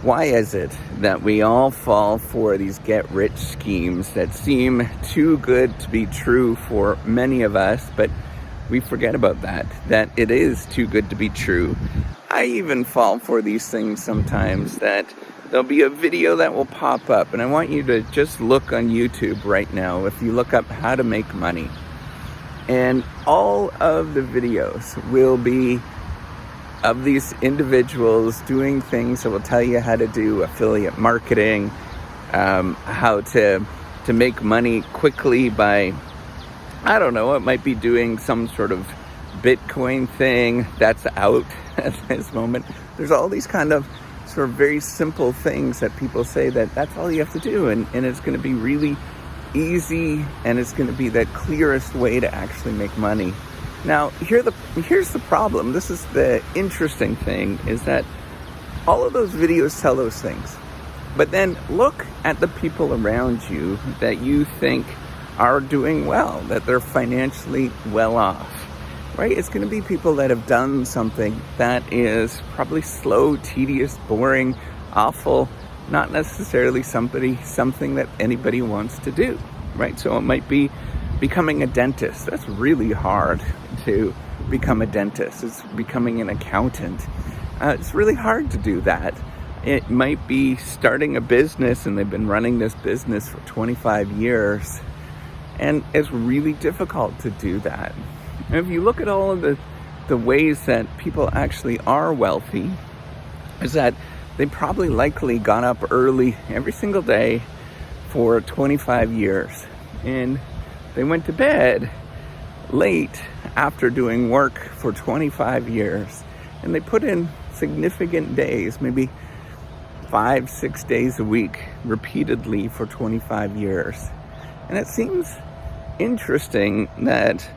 Why is it that we all fall for these get-rich schemes that seem too good to be true for many of us, but we forget about that it is too good to be true? I even fall for these things sometimes, that there'll be a video that will pop up, and I want you to just look on YouTube right now. If you look up how to make money, and all of the videos will be of these individuals doing things that will tell you how to do affiliate marketing, how to make money quickly by, I don't know, it might be doing some sort of Bitcoin thing that's out at this moment. There's all these kind of sort of very simple things that people say that's all you have to do, and it's going to be really easy, and it's going to be the clearest way to actually make money. Now, here's the problem. This is the interesting thing, is that all of those videos tell those things. But then look at the people around you that you think are doing well, that they're financially well off, right? It's going to be people that have done something that is probably slow, tedious, boring, awful, not necessarily something that anybody wants to do, right? So it might be becoming a dentist. That's really hard to become a dentist. It's becoming an accountant. It's really hard to do that. It might be starting a business, and they've been running this business for 25 years, and it's really difficult to do that. And if you look at all of the ways that people actually are wealthy, is that they probably likely got up early every single day for 25 years, and they went to bed late after doing work for 25 years. And they put in significant days, maybe 5-6 days a week, repeatedly for 25 years. And it seems interesting that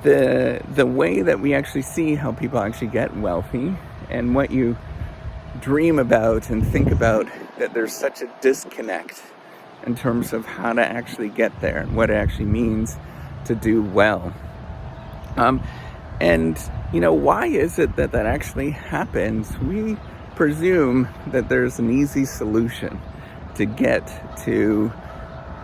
the way that we actually see how people actually get wealthy, and what you dream about and think about, that there's such a disconnect in terms of how to actually get there and what it actually means to do well. And, why is it that actually happens? We presume that there's an easy solution to get to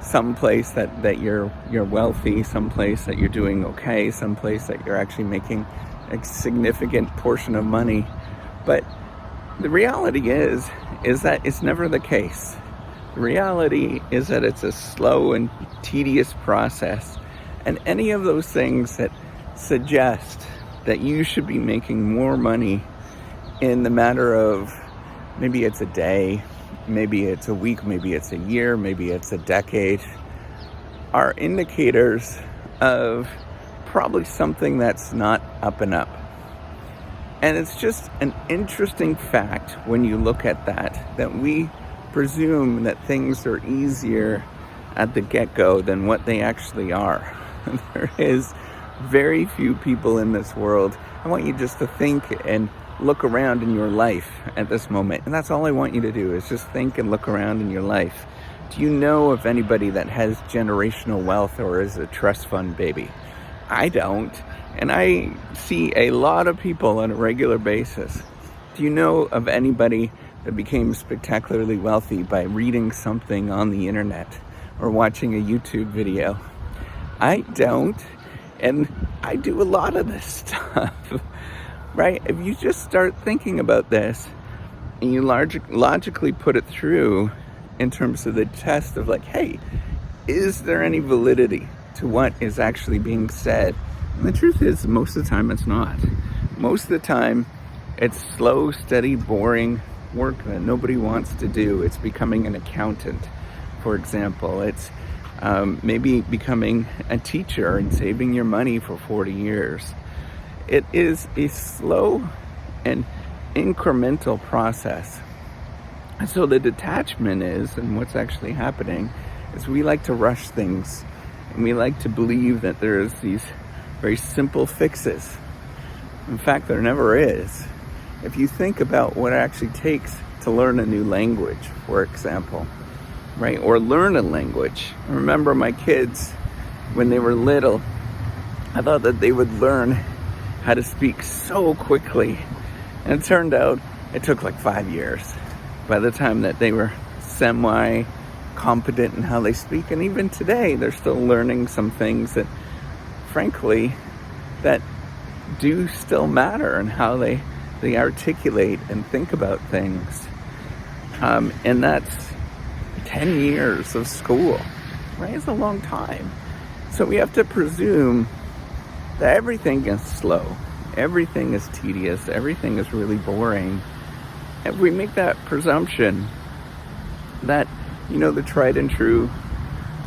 some place that you're wealthy, some place that you're doing okay, some place that you're actually making a significant portion of money. But the reality is that it's never the case. The reality is that it's a slow and tedious process. And any of those things that suggest that you should be making more money in the matter of, maybe it's a day, maybe it's a week, maybe it's a year, maybe it's a decade, are indicators of probably something that's not up and up. And it's just an interesting fact when you look at that we presume that things are easier at the get-go than what they actually are. There is very few people in this world. I want you just to think and look around in your life at this moment. And that's all I want you to do, is just think and look around in your life. Do you know of anybody that has generational wealth or is a trust fund baby? I don't. And I see a lot of people on a regular basis. Do you know of anybody that became spectacularly wealthy by reading something on the internet or watching a YouTube video? I don't. And I do a lot of this stuff, right? If you just start thinking about this and you logically put it through in terms of the test of like, hey, is there any validity to what is actually being said? And the truth is, most of the time it's not. Most of the time it's slow, steady, boring work that nobody wants to do. It's becoming an accountant, for example. It's maybe becoming a teacher and saving your money for 40 years. It is a slow and incremental process. And so the detachment is, and what's actually happening, is we like to rush things, and we like to believe that there's these very simple fixes. In fact, there never is. If you think about what it actually takes to learn a new language, for example, right? Or learn a language. I remember my kids, when they were little, I thought that they would learn how to speak so quickly. And it turned out it took like 5 years. by the time that they were semi-competent in how they speak. And even today, they're still learning some things that, frankly, that do still matter in how they articulate and think about things. And that's 10 years of school, right? It's a long time. So we have to presume that everything is slow, everything is tedious, everything is really boring. If we make that presumption that, the tried and true,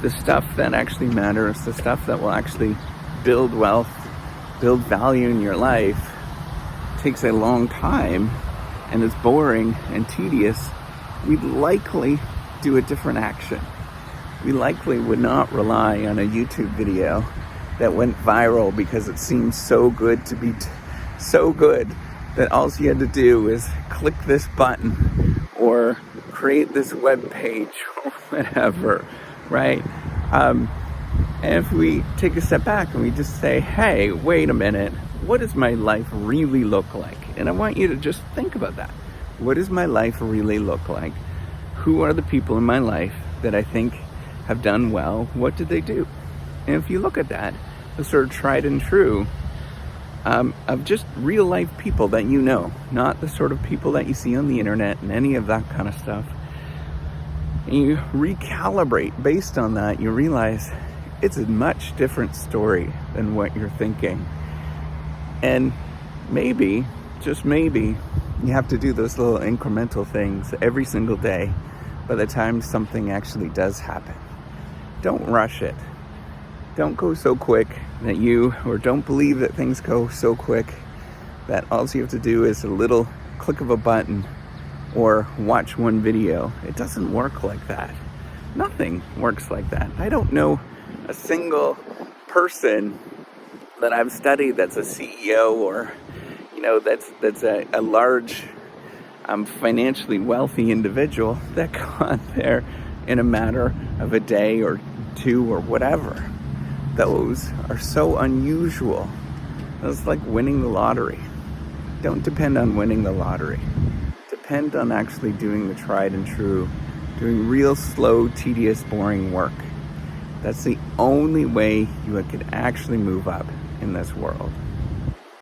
the stuff that actually matters, the stuff that will actually build wealth, build value in your life, takes a long time and is boring and tedious, we'd likely do a different action. We likely would not rely on a YouTube video that went viral because it seemed so good to be so good that all you had to do is click this button or create this web page or whatever, right? And if we take a step back and we just say, hey, wait a minute, what does my life really look like? And I want you to just think about that. What does my life really look like? Who are the people in my life that I think have done well? What did they do? And if you look at that, the sort of tried and true of just real life people that you know, not the sort of people that you see on the internet and any of that kind of stuff, and you recalibrate based on that, you realize it's a much different story than what you're thinking. And maybe, just maybe, you have to do those little incremental things every single day by the time something actually does happen. Don't rush it. Don't go so quick that don't believe that things go so quick that all you have to do is a little click of a button or watch one video. It doesn't work like that. Nothing works like that. I don't know a single person that I've studied that's a CEO or, that's a large, financially wealthy individual that got there in a matter of a day or two or whatever. Those are so unusual. It's like winning the lottery. Don't depend on winning the lottery. Depend on actually doing the tried and true, doing real slow, tedious, boring work. That's the only way you could actually move up in this world.